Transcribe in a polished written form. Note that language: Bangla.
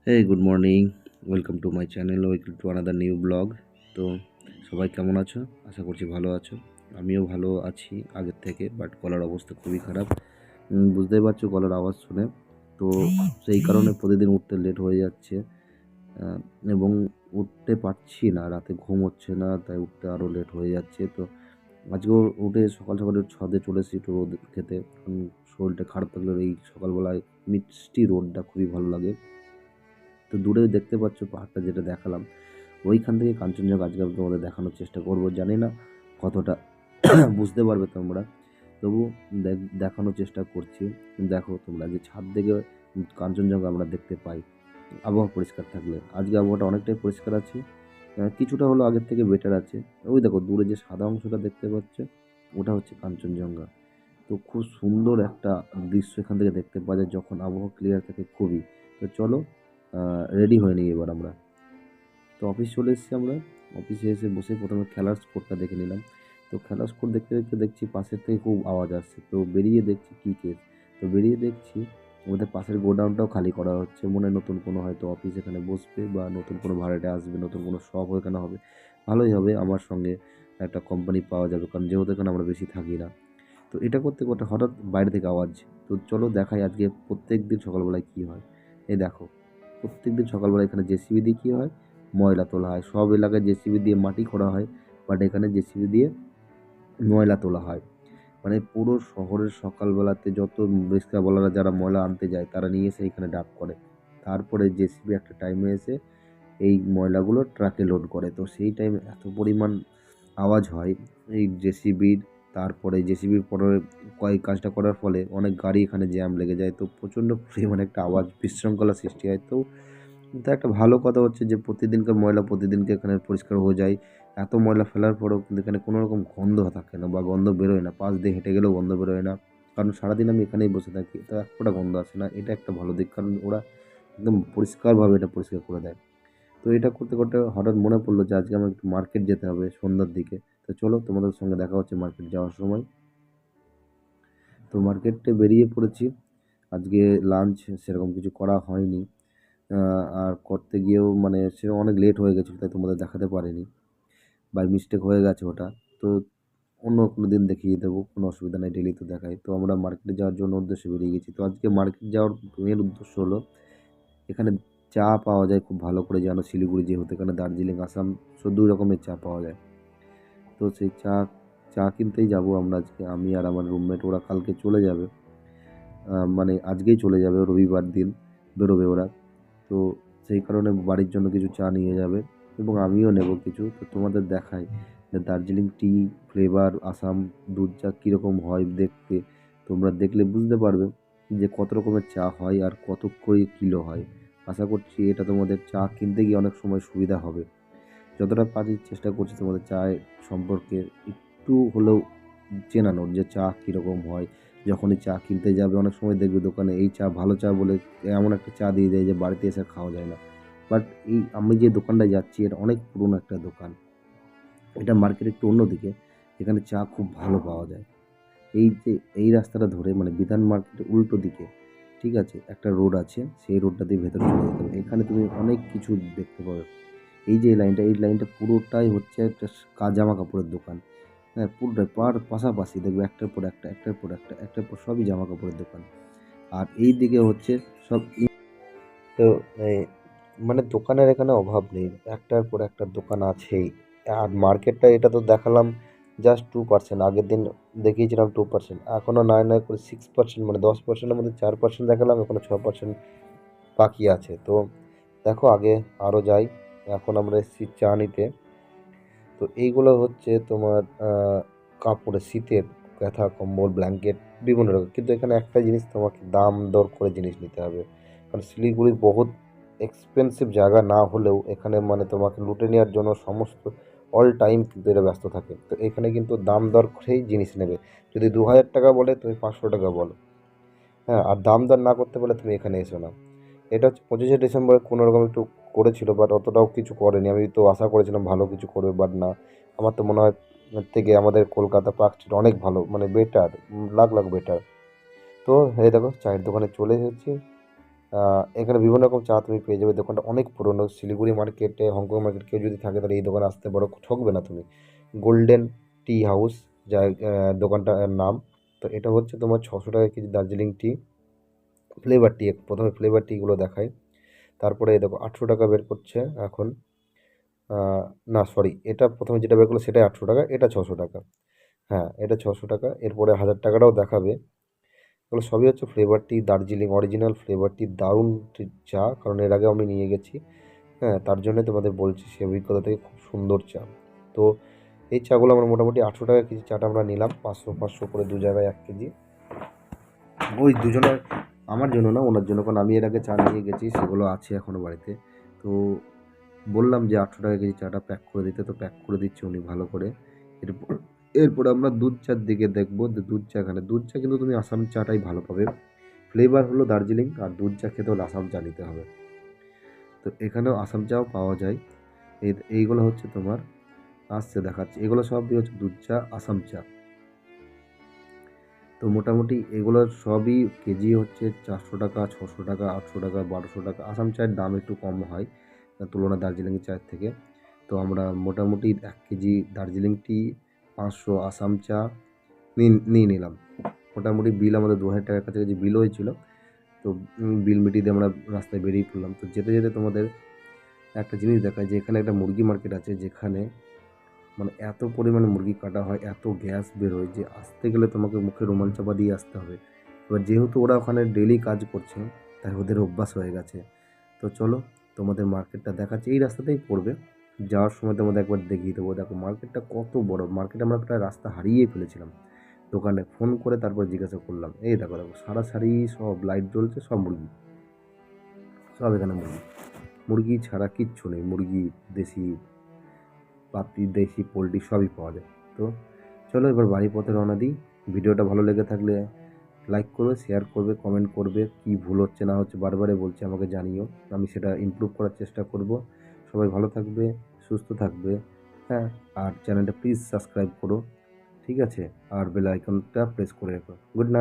Hey, good morning. Welcome to my channel. Welcome to another new blog. তো সবাই কেমন আছো? আশা করছি ভালো আছো। আমিও ভালো আছি আগের থেকে, বাট গলার অবস্থা খুবই খারাপ। বুঝতেই পারছো গলার আওয়াজ শুনে। তো সেই কারণে প্রতিদিন উঠতে লেট হয়ে যাচ্ছে আহ, এবং উঠতে পারছি না, রাতে ঘুম হচ্ছে না, তাই উঠতে আরও লেট হয়ে যাচ্ছে। তো আজকেও উঠে সকাল সকাল ছাদে চলে এসেছি একটু রোদ খেতে, কারণ শরীরটা খারাপ থাকলে এই সকালবেলায় মিষ্টি রোদটা খুবই ভালো লাগে। তো দূরে দেখতে পাচ্ছ পাহাড়টা যেটা দেখালাম, ওইখান থেকে কাঞ্চনজঙ্ঘা আজকে আমি তোমাদের দেখানোর চেষ্টা করব। জানি না কতটা বুঝতে পারবে তোমরা, তবু দেখানোর চেষ্টা করছি। দেখো তোমরা যে ছাদ থেকে কাঞ্চনজঙ্ঘা আমরা দেখতে পাই আবহাওয়া পরিষ্কার থাকলে। আজকে আবহাওয়াটা অনেকটাই পরিষ্কার আছে, কিছুটা হলো আগের থেকে বেটার আছে। ওই দেখো দূরে যে সাদা অংশটা দেখতে পাচ্ছ, ওটা হচ্ছে কাঞ্চনজঙ্ঘা। তো খুব সুন্দর একটা দৃশ্য এখান থেকে দেখতে পাওয়া যায় যখন আবহাওয়া ক্লিয়ার থাকে খুবই। তো চলো রেডি হয়ে নিই এবার আমরা। তো অফিস চলে এসেছি আমরা। অফিসে এসে বসে প্রথমে খেলার স্কোরটা দেখে নিলাম। তো খেলার স্কোর দেখতে দেখতে দেখছি পাশের থেকে খুব আওয়াজ আসছে, তো বেরিয়ে দেখছি কী কেস। তো বেরিয়ে দেখছি ওদের পাশের গোডাউনটাও খালি করা হচ্ছে, মনে হয় নতুন কোনো হয়তো অফিস এখানে বসবে বা নতুন কোনো ভাড়াটে আসবে, নতুন কোনো শপ এখানে হবে। ভালোই হবে, আমার সঙ্গে একটা কোম্পানি পাওয়া যাবে, কারণ যেহেতু এখানে আমরা বেশি থাকি না। তো এটা করতে করতে হঠাৎ বাইরে থেকে আওয়াজ। তো চলো দেখাই আজকে প্রত্যেক দিন সকালবেলায় কী হয়। এই দেখো, প্রত্যেক দিন সকালবেলা এখানে জেসিবি দিয়ে কী হয়, ময়লা তোলা হয়। সব এলাকায় জেসিবি দিয়ে মাটি খোঁড়া হয়, বাট এখানে জেসিবি দিয়ে ময়লা তোলা হয়। মানে পুরো শহরের সকালবেলাতে যত রিক্সাওয়ালারা যারা ময়লা আনতে যায় তারা নিয়ে এসে এখানে ডাম্প করে। তারপরে জেসিবি একটা টাইমে এসে এই ময়লাগুলো ট্রাকে লোড করে। তো সেই টাইমে এত পরিমাণ আওয়াজ হয় এই জেসিবির। তারপরে জেসিবির পরে কয়েক কাজটা করার ফলে অনেক গাড়ি এখানে জ্যাম লেগে যায়। তো প্রচণ্ড পরিমাণে একটা আওয়াজ, বিশৃঙ্খলা সৃষ্টি হয়। তো কিন্তু একটা ভালো কথা হচ্ছে যে প্রতিদিনকার ময়লা প্রতিদিনকে এখানে পরিষ্কার হয়ে যায়। এত ময়লা ফেলার পরেও কিন্তু এখানে কোনো রকম গন্ধ থাকে না বা গন্ধ বেরোয় না। পাশ দিয়ে হেঁটে গেলেও গন্ধ বেরোয় না। কারণ সারাদিন আমি এখানেই বসে থাকি। তো এক ফোঁটা গন্ধ আসে না। এটা একটা ভালো দিক। কারণ ওরা একদম পরিষ্কারভাবে এটা পরিষ্কার করে দেয়। তো এটা করতে করতে হঠাৎ মনে পড়লো যে আজকে আমার একটু মার্কেট যেতে হবে সন্ধ্যার দিকে। তো চলো তোমাদের সঙ্গে দেখা হচ্ছে মার্কেট যাওয়ার সময়। তো মার্কেটে বেরিয়ে পড়েছি। আজকে লাঞ্চ সেরকম কিছু করা হয়নি। আর করতে গিয়েও মানে সেরকম অনেক লেট হয়ে গেছিলো, তাই তোমাদের দেখাতে পারিনি। বাই মিস্টেক হয়ে গেছে ওটা। তো অন্য কোনো দিন দেখিয়ে দেবো, কোনো অসুবিধা নেই, ডেইলি তো দেখাই। তো আমরা মার্কেটে যাওয়ার জন্য উদ্দেশ্যে বেরিয়ে গেছি। তো আজকে মার্কেট যাওয়ার মেন উদ্দেশ্য হলো এখানে চা পাওয়া যায় খুব ভালো করে, জানো শিলিগুড়ি যেহেতু, এখানে দার্জিলিং, আসাম ২ রকমের চা পাওয়া যায়। তো সেই চা চা কিনতেই যাবো আমরা আজকে, আমি আর আমার রুমমেট। ওরা কালকে চলে যাবে, মানে আজকেই চলে যাবে, রবিবার দিন বেরোবে ওরা। তো সেই কারণে বাড়ির জন্য কিছু চা নিয়ে যাবে এবং আমিও নেব কিছু। তো তোমাদের দেখাই যে দার্জিলিং টি ফ্লেভার আসাম দুধ চা কীরকম হয় দেখতে। তোমরা দেখলে বুঝতে পারবে যে কত রকমের চা হয় আর কত করে কিলো হয়। আশা করছি এটা তোমাদের চা কিনতে গিয়ে অনেক সময় সুবিধা হবে। যতটা পারি চেষ্টা করছি তোমাদের চায় সম্পর্কে একটু হলেও চেনানোর, যে চা কীরকম হয়। যখনই চা কিনতে যাবে অনেক সময় দেখবে দোকানে এই চা ভালো চা বলে এমন একটা চা দিয়ে দেয় যে বাড়িতে এসে খাওয়া যায় না। বাট এই আমি যে দোকানটায় যাচ্ছি এটা অনেক পুরনো একটা দোকান। এটা মার্কেট একটু অন্যদিকে, এখানে চা খুব ভালো পাওয়া যায়। এই যে এই রাস্তাটা ধরে মানে বিধান মার্কেটের উল্টো দিকে, ঠিক আছে, একটা রোড আছে, সেই রোডটা দিয়ে ভেতরে চলে যেতে হবে। এখানে তুমি অনেক কিছু দেখতে পাবে। এই যে এই লাইনটা পুরোটাই হচ্ছে একটা জামা কাপড়ের দোকান। হ্যাঁ, পুরোটাই পাশাপাশি দেখবে একটার পর একটা, একটার পর একটা, একটার পর সবই জামা কাপড়ের দোকান। আর এই দিকে হচ্ছে সব তো এই মানে দোকানের এখানে অভাব নেই, একটার পর একটা দোকান আছেই। আর মার্কেটটা এটা তো দেখালাম জাস্ট 2%, আগের দিন দেখিয়েছিলাম 2%, এখনও নয় নয় করে 6%, মানে 10%-এর মধ্যে 4% দেখালাম, এখনও 6% বাকি আছে। তো দেখো আগে আরও যাই। এখন আমরা এসেছি চা নিতে। তো এইগুলো হচ্ছে তোমার কাপড়ের শীতের কাঁথা কম্বল ব্ল্যাঙ্কেট বিভিন্ন রকম। কিন্তু এখানে একটা জিনিস তোমাকে দাম দর করে জিনিস নিতে হবে, কারণ শিলিগুড়ি বহুত এক্সপেন্সিভ জায়গা না হলেও এখানে মানে তোমাকে লুটে নেওয়ার জন্য সমস্ত অল টাইম কিন্তু এরা ব্যস্ত থাকে। তো এখানে কিন্তু দাম দর করেই জিনিস নেবে। যদি ২,০০০ টাকা বলে তুমি ৫০০ টাকা বলো। হ্যাঁ, আর দাম দর না করতে বলে তুমি এখানে এসো না। এটা হচ্ছে ২৫শে ডিসেম্বরে কোনো রকম একটু করেছিল, বাট অতটাও কিছু করেনি। আমি তো আশা করেছিলাম ভালো কিছু করবে, বাট না। আমার তো মনে হয় এর থেকে আমাদের কলকাতা পার্ক স্ট্রিট অনেক ভালো, মানে বেটার, লাখ লাখ বেটার। তো এই দেখো চায়ের দোকানে চলে এসেছি। এখানে বিভিন্ন রকম চা তুমি পেয়ে যাবে। দোকানটা অনেক পুরনো, শিলিগুড়ি মার্কেটে, হংকং মার্কেট কেউ যদি থাকে তাহলে এই দোকানে আসতে পারো, ঠকবে না তুমি। গোল্ডেন টি হাউস যা দোকানটার নাম। তো এটা হচ্ছে তোমার 600 টাকা কেজি দার্জিলিং টি, ফ্লেভার টি। প্রথমে ফ্লেভার টিগুলো দেখায়, তারপরে এই দেখো 800 টাকা বের করছে এখন। না সরি, এটা প্রথমে যেটা বের করলো সেটাই 800 টাকা, এটা 600 টাকা। হ্যাঁ, এটা 600 টাকা। এরপরে 1000 টাকাটাও দেখাবে। এগুলো সবই হচ্ছে ফ্লেভার টি, দার্জিলিং অরিজিনাল ফ্লেভার টি। দারুণ চা, কারণ এর আগে আমি নিয়ে গেছি। হ্যাঁ, তার জন্যই তোমাদের বলছি, সে অভিজ্ঞতা থেকে খুব সুন্দর চা। তো এই চাগুলো আমরা মোটামুটি 800 টাকা কেজি চাটা আমরা নিলাম, 500 করে দু জায়গায় 1 কেজি। ওই দুজনের, আমার জন্য না, ওনার জন্য, কারণ আমি এর আগে চা নিয়ে গেছি, সেগুলো আছে এখনও বাড়িতে। তো বললাম যে 800 টাকা কেজি চাটা প্যাক করে দিতে, তো প্যাক করে দিচ্ছে উনি ভালো করে। এরপর এরপর আমরা দুধ চার দিকে দেখবো। যে দুধ চা, এখানে দুধ চা কিন্তু তুমি আসাম চাটাই ভালো পাবে। ফ্লেভার হলো দার্জিলিং, আর দুধ চা খেতে হলে আসাম চা নিতে হবে। তো এখানেও আসাম চাও পাওয়া যায়। এইগুলো হচ্ছে তোমার আসছে দেখাচ্ছে, এগুলো সবই হচ্ছে দুধ চা, আসাম চা। তো মোটামুটি এগুলো সবই কেজি হচ্ছে 400 টাকা, 600 টাকা, 800 টাকা, 1200 টাকা। আসাম চায়ের দাম একটু কম হয় তুলনা দার্জিলিংয়ের চায়ের থেকে। তো আমরা মোটামুটি 1 কেজি দার্জিলিং টি, 500 আসাম চা নিয়ে নিলাম। মোটামুটি বিল আমাদের 2000 টাকার কাছাকাছি বিল হয়েছিল। তো বিল মিটিয়ে দিয়ে আমরা রাস্তায় বেরিয়ে পড়লাম। তো যেতে যেতে তোমাদের একটা জিনিস দেখায়, যে এখানে একটা মুরগি মার্কেট আছে, যেখানে মানে এত পরিমাণে মুরগি কাটা হয়, এত গ্যাস বের হয় যে আসতে গেলে তোমাকে মুখে রুমাল চাপা দিয়ে আসতে হবে। এবার যেহেতু ওরা ওখানে ডেলি কাজ করছে, তাই ওদের অভ্যাস হয়ে গেছে। তো চলো তোমাদের মার্কেটটা দেখাচ্ছি, এই রাস্তাতেই পড়বে। যাওয়ার সময় তোমাদের একবার দেখিয়ে দেবো। দেখো মার্কেটটা কত বড়। মার্কেটে আমরা প্রায় রাস্তা হারিয়ে ফেলেছিলাম। দোকানে ফোন করে তারপর জিজ্ঞাসা করলাম, এই দেখো দেখো সারা সারি সব লাইট জ্বলছে, সব মুরগি, সব এখানে মুরগি। মুরগি ছাড়া কিচ্ছু নেই। মুরগি, দেশি পাতি, দেশি পোলট্রি সবই পাওয়া যায়। তো চলো এবার বাড়ির পথে রওনা দিই। ভিডিওটা ভালো লেগে থাকলে লাইক করবে, শেয়ার করবে, কমেন্ট করবে। কী ভুল হচ্ছে না হচ্ছে বারবারে বলছে, আমাকে জানিও, আমি সেটা ইমপ্রুভ করার চেষ্টা করব। সবাই ভালো থাকবে, সুস্থ থাকবে। হ্যাঁ, আর চ্যানেলটা প্লিজ সাবস্ক্রাইব করো, ঠিক আছে? আর বেল আইকনটা প্রেস করে রাখো। Good night.